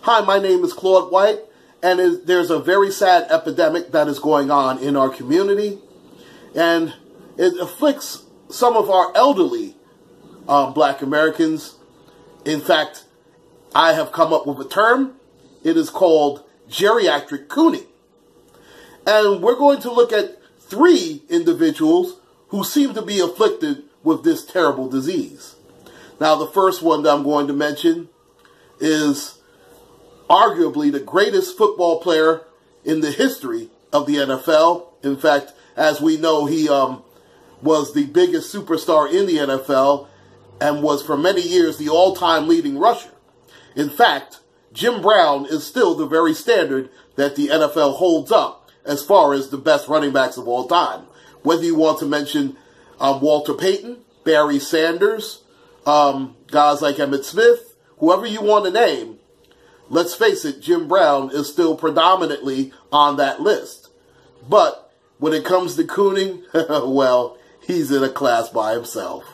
Hi, my name is Claude White, and there's a very sad epidemic that is going on in our community, and it afflicts some of our elderly black Americans. In fact, I have come up with a term. It is called Geriatric Cooning. And we're going to look at 3 individuals who seem to be afflicted with this terrible disease. Now, the first one that I'm going to mention is arguably the greatest football player in the history of the NFL. In fact, as we know, he was the biggest superstar in the NFL and was for many years the all-time leading rusher. In fact, Jim Brown is still the very standard that the NFL holds up as far as the best running backs of all time. Whether you want to mention Walter Payton, Barry Sanders, guys like Emmitt Smith, whoever you want to name, let's face it, Jim Brown is still predominantly on that list. But when it comes to Cooning, well, he's in a class by himself.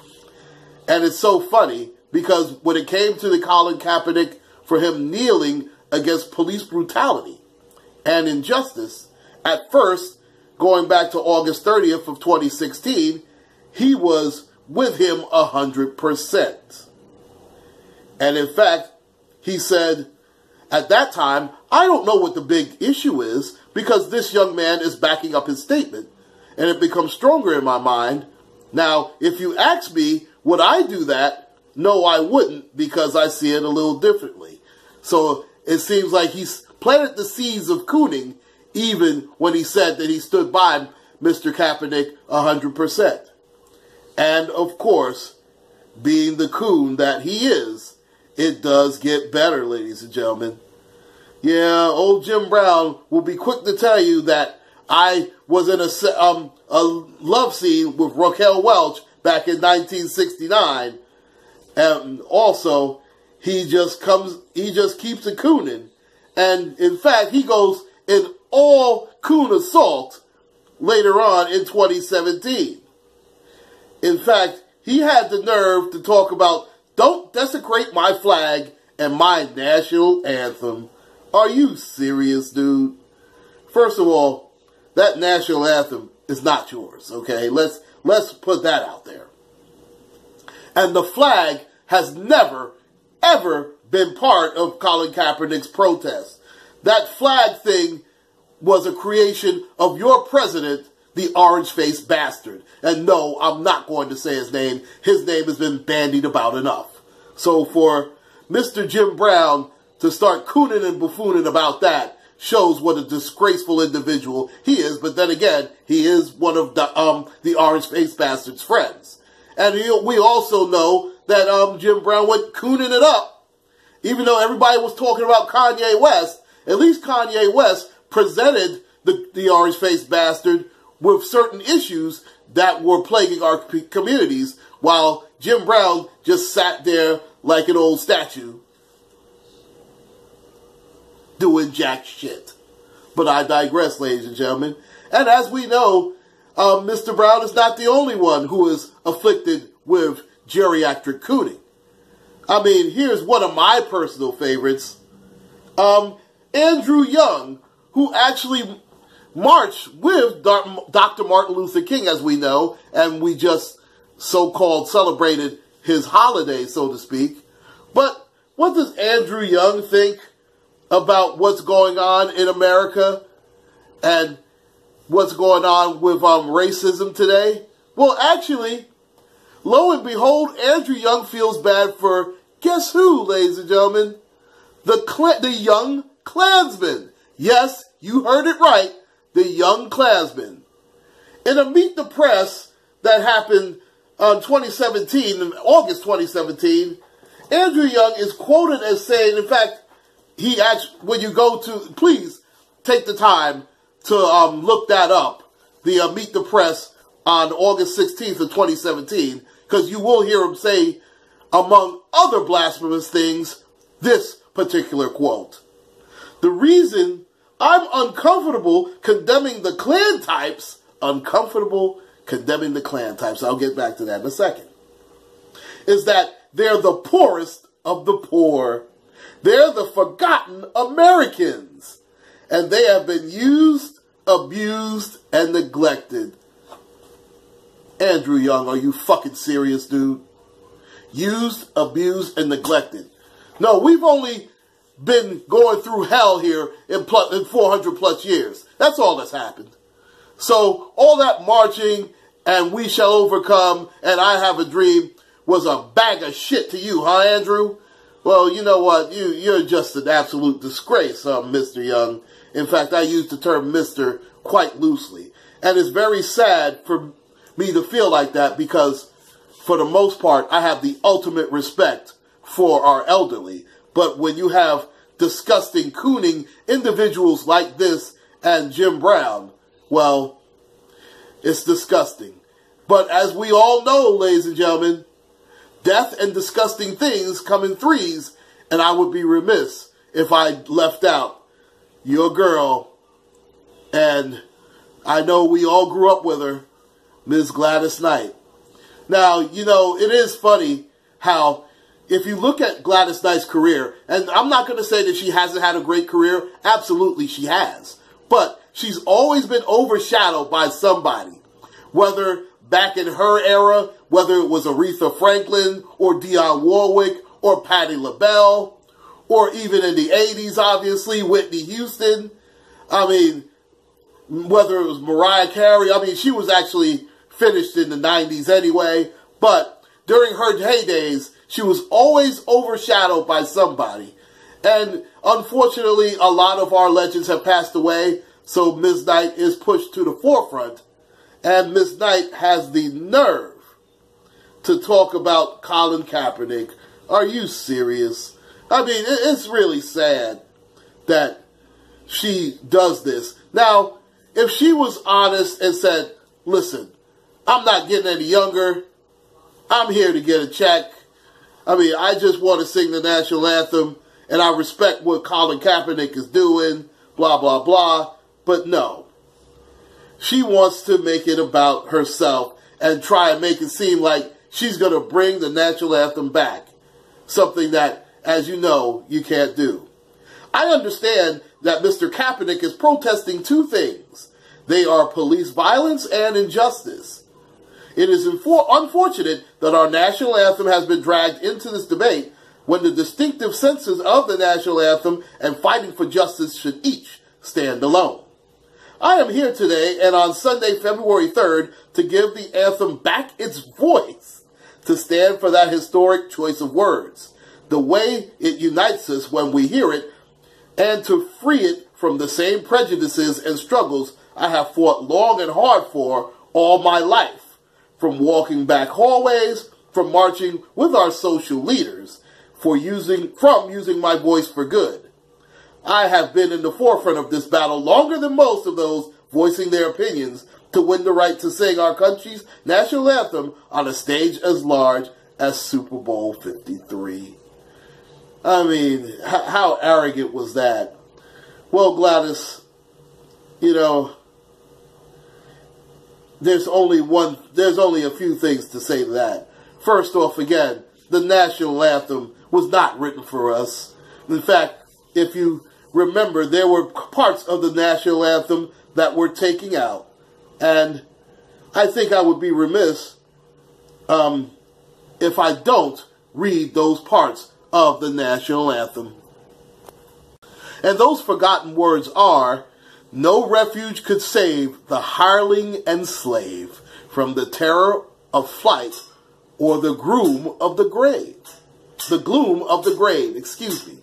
And it's so funny because when it came to the Colin Kaepernick for him kneeling against police brutality and injustice, at first, going back to August 30th of 2016, he was with him 100%. And in fact, he said, at that time, I don't know what the big issue is because this young man is backing up his statement. And it becomes stronger in my mind. Now, if you ask me, would I do that? No, I wouldn't, because I see it a little differently. So it seems like he's planted the seeds of Cooning even when he said that he stood by Mr. Kaepernick 100%. And of course, being the coon that he is, it does get better, ladies and gentlemen. Yeah, old Jim Brown will be quick to tell you that I was in a love scene with Raquel Welch back in 1969. And also, he just keeps it cooning. And in fact, he goes in all coon assault later on in 2017. In fact, he had the nerve to talk about, don't desecrate my flag and my national anthem. Are you serious, dude? First of all, that national anthem is not yours, okay? Let's put that out there. And the flag has never, ever been part of Colin Kaepernick's protest. That flag thing was a creation of your president, the orange-faced bastard. And no, I'm not going to say his name. His name has been bandied about enough. So for Mr. Jim Brown to start cooning and buffooning about that shows what a disgraceful individual he is. But then again, he is one of the orange-faced bastard's friends. And we also know that Jim Brown went cooning it up. Even though everybody was talking about Kanye West, at least Kanye West presented the orange-faced bastard with certain issues that were plaguing our communities, while Jim Brown just sat there like an old statue doing jack shit. But I digress, ladies and gentlemen. And as we know, Mr. Brown is not the only one who is afflicted with geriatric cooning. I mean, here's one of my personal favorites. Andrew Young, who actually marched with Dr. Martin Luther King, as we know, and we just so-called celebrated his holiday, so to speak. But what does Andrew Young think about what's going on in America and what's going on with racism today? Well, actually, lo and behold, Andrew Young feels bad for, guess who, ladies and gentlemen? The young Klansmen. Yes, you heard it right. The young Klansmen. In a Meet the Press that happened in 2017, in August 2017, Andrew Young is quoted as saying, in fact, he actually, when you go to, please take the time to look that up, the Meet the Press on August 16th of 2017, because you will hear him say, among other blasphemous things, this particular quote. The reason I'm uncomfortable condemning the Klan types, I'll get back to that in a second, is that they're the poorest of the poor. They're the forgotten forgotten Americans. And they have been used, abused, and neglected. Andrew Young, are you fucking serious, dude? Used, abused, and neglected. No, we've only been going through hell here in 400 plus years. That's all that's happened. So all that marching and we shall overcome and I have a dream was a bag of shit to you, huh, Andrew? Well, you know what? You're just an absolute disgrace, Mr. Young. In fact, I use the term Mr. quite loosely. And it's very sad for me to feel like that because, for the most part, I have the ultimate respect for our elderly. But when you have disgusting cooning individuals like this and Jim Brown, well, it's disgusting. But as we all know, ladies and gentlemen, death and disgusting things come in threes, and I would be remiss if I left out your girl, and I know we all grew up with her, Ms. Gladys Knight. Now, you know, it is funny how, if you look at Gladys Knight's career, and I'm not going to say that she hasn't had a great career, absolutely she has, but she's always been overshadowed by somebody, whether back in her era, whether it was Aretha Franklin or Dionne Warwick or Patti LaBelle, or even in the 80s, obviously, Whitney Houston. I mean, whether it was Mariah Carey. I mean, she was actually finished in the 90s anyway. But during her heydays, she was always overshadowed by somebody. And unfortunately, a lot of our legends have passed away. So Ms. Knight is pushed to the forefront. And Ms. Knight has the nerve to talk about Colin Kaepernick. Are you serious? I mean, it's really sad that she does this. Now, if she was honest and said, listen, I'm not getting any younger. I'm here to get a check. I mean, I just want to sing the national anthem, and I respect what Colin Kaepernick is doing, blah, blah, blah. But no. She wants to make it about herself and try and make it seem like she's going to bring the national anthem back. Something that, as you know, you can't do. I understand that Mr. Kaepernick is protesting two things. They are police violence and injustice. It is unfortunate that our national anthem has been dragged into this debate when the distinctive senses of the national anthem and fighting for justice should each stand alone. I am here today and on Sunday, February 3rd, to give the anthem back its voice, to stand for that historic choice of words, the way it unites us when we hear it, and to free it from the same prejudices and struggles I have fought long and hard for all my life, from walking back hallways, from marching with our social leaders, from using my voice for good. I have been in the forefront of this battle longer than most of those voicing their opinions to win the right to sing our country's national anthem on a stage as large as Super Bowl 53. I mean, how arrogant was that? Well, Gladys, you know, there's only a few things to say to that. First off, again, the national anthem was not written for us. In fact, if you remember, there were parts of the national anthem that were taken out. And I think I would be remiss if I don't read those parts of the national anthem. And those forgotten words are, no refuge could save the hireling and slave from the terror of flight or the gloom of the grave. The gloom of the grave, excuse me.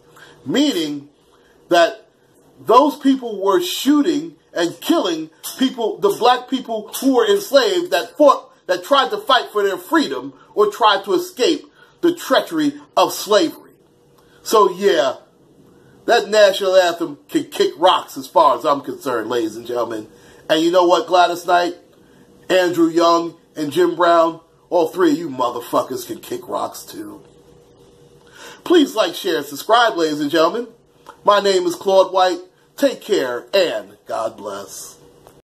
Meaning that those people were shooting and killing people, the black people who were enslaved that tried to fight for their freedom or tried to escape the treachery of slavery. So yeah, that national anthem can kick rocks as far as I'm concerned, ladies and gentlemen. And you know what, Gladys Knight, Andrew Young, and Jim Brown, all three of you motherfuckers can kick rocks too. Please like, share, and subscribe, ladies and gentlemen. My name is Claude White. Take care, and God bless.